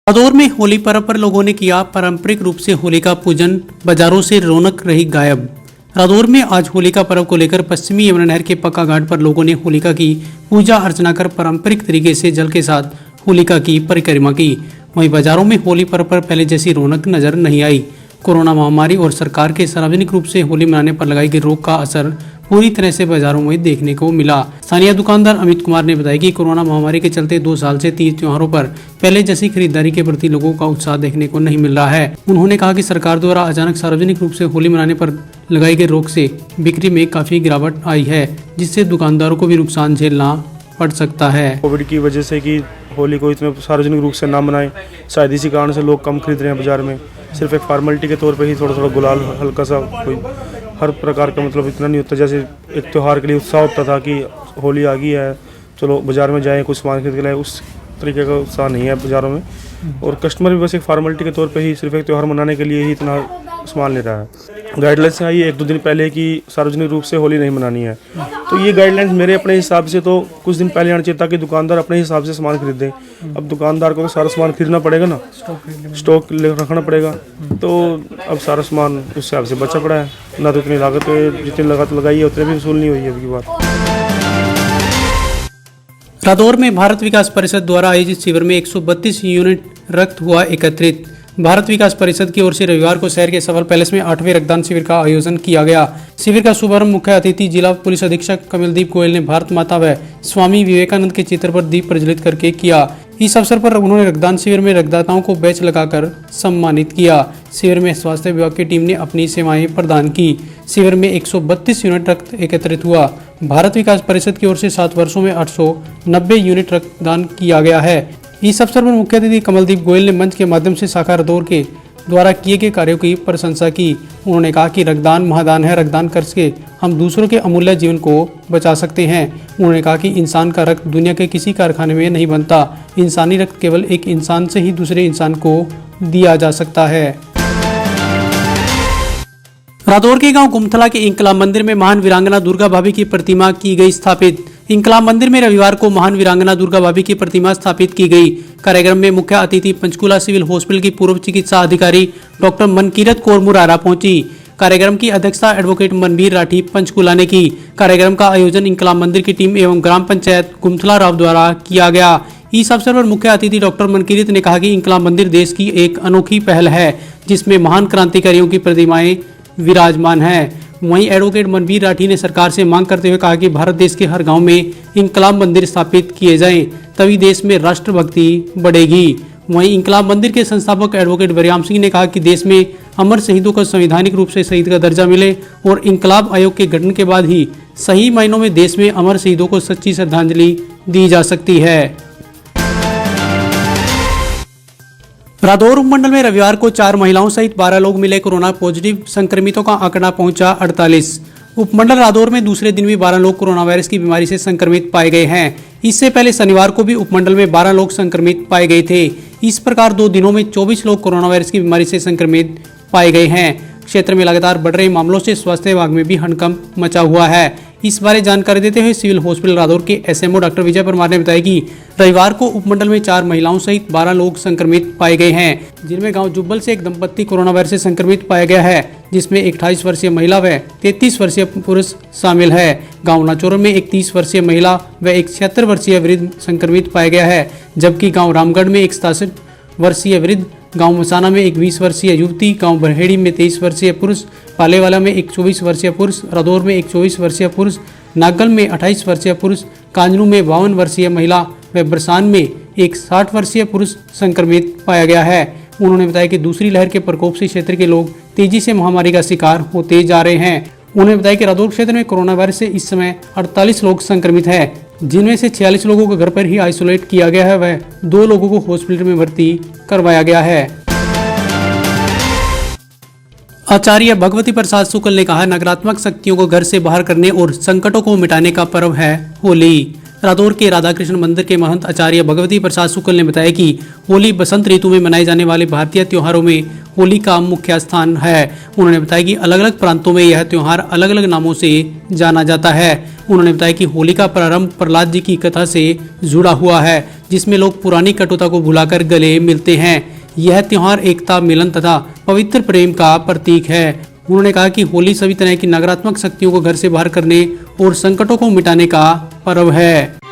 रादौर में होली पर्व पर लोगों ने किया पारंपरिक रूप से होलिका पूजन, बाजारों से रौनक रही गायब। रादौर में आज होलिका पर्व को लेकर पश्चिमी यमुना नहर के पक्का घाट पर लोगों ने होलिका की पूजा अर्चना कर पारंपरिक तरीके से जल के साथ होलिका की परिक्रमा की। वहीं बाजारों में होली पर्व पर पहले जैसी रौनक नजर नहीं आई। कोरोना महामारी और सरकार के सार्वजनिक रूप से होली मनाने पर लगाई गई रोक का असर पूरी तरह से बाजारों में देखने को मिला। स्थानीय दुकानदार अमित कुमार ने बताया कि कोरोना महामारी के चलते 2 साल से तीज त्योहारों पर पहले जैसी खरीदारी के प्रति लोगों का उत्साह देखने को नहीं मिल रहा है। उन्होंने कहा कि सरकार द्वारा अचानक सार्वजनिक रूप से होली मनाने पर लगाई गई रोक से बिक्री में काफी गिरावट आई है, जिससे दुकानदारों को भी नुकसान झेलना पड़ सकता है। कोविड की वजह से कि होली को इतने सार्वजनिक रूप से ना मनाएं, शायद इसी कारण से लोग कम खरीद रहे हैं बाजार में। सिर्फ एक फॉर्मेलिटी के तौर पे ही थोड़ा थोड़ा गुलाल, हल्का सा, कोई हर प्रकार का मतलब इतना नहीं होता। जैसे एक त्यौहार के लिए उत्साह होता था कि होली आ गई है, चलो बाजार में जाएं कुछ सामान खरीद के लाएं, उस तरीके का उत्साह नहीं है बाज़ारों में। और कस्टमर भी बस एक फॉर्मेलिटी के तौर पे ही सिर्फ एक त्यौहार मनाने के लिए ही इतना सामान ले रहा है। गाइडलाइंस आई 1-2 दिन पहले कि सार्वजनिक रूप से होली नहीं मनानी है, तो ये गाइडलाइंस मेरे अपने हिसाब से तो कुछ दिन पहले आना चाहिए ताकि दुकानदार अपने हिसाब से सामान खरीदें। अब दुकानदार को तो सारा सामान खरीदना पड़ेगा ना, स्टॉक रखना पड़ेगा, तो अब सारा सामान उस हिसाब से बचा पड़ा है। ना तो इतनी लागत जितनी लागत लगाई है उतनी भी वसूल नहीं हुई है अभी बात। रादौर में भारत विकास परिषद द्वारा आयोजित शिविर में 132 यूनिट रक्त हुआ एकत्रित। भारत विकास परिषद की ओर से रविवार को शहर के सफल पैलेस में 8वें रक्तदान शिविर का आयोजन किया गया। शिविर का शुभारंभ मुख्य अतिथि जिला पुलिस अधीक्षक कमलदीप गोयल ने भारत माता व स्वामी विवेकानंद के चित्र पर दीप प्रज्वलित करके किया। इस अवसर पर उन्होंने रक्तदान शिविर में रक्तदाताओं को बैच लगाकर सम्मानित किया। शिविर में स्वास्थ्य विभाग की टीम ने अपनी सेवाएं प्रदान की। शिविर में 132 यूनिट रक्त एकत्रित हुआ। भारत विकास परिषद की ओर से 7 वर्षों में 890 यूनिट रक्तदान किया गया है। इस अवसर पर मुख्य अतिथि कमलदीप गोयल ने मंच के माध्यम से शाखा रादौर के द्वारा किए गए कार्यों की प्रशंसा की। उन्होंने कहा कि रक्तदान महादान है, रक्तदान करके हम दूसरों के अमूल्य जीवन को बचा सकते हैं। उन्होंने कहा कि इंसान का रक्त दुनिया के किसी कारखाने में नहीं बनता। इंसानी रक्त केवल एक इंसान से ही दूसरे इंसान को दिया जा सकता है। रादौर के गांव गुमथला के इंकलाब मंदिर में महान वीरांगना दुर्गा भाभी की प्रतिमा की गई स्थापित। इंकलाब मंदिर में रविवार को महान वीरांगना दुर्गा भाभी की प्रतिमा स्थापित की गई। कार्यक्रम में मुख्य अतिथि पंचकूला सिविल हॉस्पिटल की पूर्व चिकित्सा अधिकारी डॉक्टर मनकीरत कौर मुरारा पहुंची। कार्यक्रम की अध्यक्षता एडवोकेट मनवीर राठी पंचकूला ने की। कार्यक्रम का आयोजन इंकलाब मंदिर की टीम एवं ग्राम पंचायत गुमथला राव द्वारा किया गया। इस अवसर पर मुख्य अतिथि डॉक्टर मनकीरत ने कहा कि इंकलाब मंदिर देश की एक अनोखी पहल है, जिसमें महान क्रांतिकारियों की प्रतिमाएं विराजमान है। वहीं एडवोकेट मनवीर राठी ने सरकार से मांग करते हुए कहा कि भारत देश के हर गांव में इंकलाब मंदिर स्थापित किए जाएं, तभी देश में राष्ट्रभक्ति बढ़ेगी। वहीं इंकलाब मंदिर के संस्थापक एडवोकेट बरियाम सिंह ने कहा कि देश में अमर शहीदों को संवैधानिक रूप से शहीद का दर्जा मिले और इंकलाब आयोग के गठन के बाद ही सही मायनों में देश में अमर शहीदों को सच्ची श्रद्धांजलि दी जा सकती है। रादौर उपमंडल में रविवार को 4 महिलाओं सहित 12 लोग मिले कोरोना पॉजिटिव। संक्रमितों का आंकड़ा पहुंचा 48। उपमंडल रादौर में दूसरे दिन भी 12 लोग कोरोना वायरस की बीमारी से संक्रमित पाए गए हैं। इससे पहले शनिवार को भी उपमंडल में 12 लोग संक्रमित पाए गए थे। इस प्रकार 2 दिनों में 24 लोग कोरोना वायरस की बीमारी से संक्रमित पाए गए हैं। क्षेत्र में लगातार बढ़ रहे मामलों से स्वास्थ्य विभाग में भी हड़कंप मचा हुआ है। इस बारे जानकारी देते हुए सिविल हॉस्पिटल रादौर के एसएमओ डॉक्टर विजय परमार ने बताया कि रविवार को उपमंडल में 4 महिलाओं सहित 12 लोग संक्रमित पाए गए हैं, जिनमें गांव जुब्बल से एक दंपत्ति कोरोना वायरस से संक्रमित पाया गया है, जिसमें एक 28 वर्षीय महिला व 33 वर्षीय पुरुष शामिल है। गांव नाचौर में एक 30 वर्षीय महिला व एक 76 वर्षीय वृद्ध संक्रमित पाया गया है, जबकि गाँव रामगढ़ में एक 67 वर्षीय वृद्ध, गांव मसाना में एक 20 वर्षीय युवती, गांव बरहेड़ी में 23 वर्षीय पुरुष, पालेवाला में एक 24 वर्षीय पुरुष, रादौर में एक 24 वर्षीय पुरुष, नागल में 28 वर्षीय पुरुष, कांजनू में 52 वर्षीय महिला व बरसान में एक 60 वर्षीय पुरुष संक्रमित पाया गया है। उन्होंने बताया कि दूसरी लहर के प्रकोप से क्षेत्र के लोग तेजी से महामारी का शिकार होते जा रहे हैं। उन्होंने बताया कि रादौर क्षेत्र में कोरोना वायरस से इस समय 48 लोग संक्रमित है, जिनमें से 46 लोगों को घर पर ही आइसोलेट किया गया है व 2 लोगों को हॉस्पिटल में भर्ती करवाया गया है। आचार्य भगवती प्रसाद शुक्ल ने कहा, नकारात्मक शक्तियों को घर से बाहर करने और संकटों को मिटाने का पर्व है होली। रादौर के राधाकृष्ण मंदिर के महंत आचार्य भगवती प्रसाद शुक्ल ने बताया कि होली बसंत ऋतु में मनाए जाने वाले भारतीय त्योहारों में होली का मुख्य स्थान है। उन्होंने बताया कि अलग अलग प्रांतों में यह त्योहार अलग अलग नामों से जाना जाता है। उन्होंने बताया कि होली का प्रारंभ प्रहलाद जी की कथा से जुड़ा हुआ है, जिसमें लोग पुरानी कटुता को भुलाकर गले मिलते हैं। यह त्योहार एकता, मिलन तथा पवित्र प्रेम का प्रतीक है। उन्होंने कहा कि होली सभी तरह की नकारात्मक शक्तियों को घर से बाहर करने और संकटों को मिटाने का पर्व है।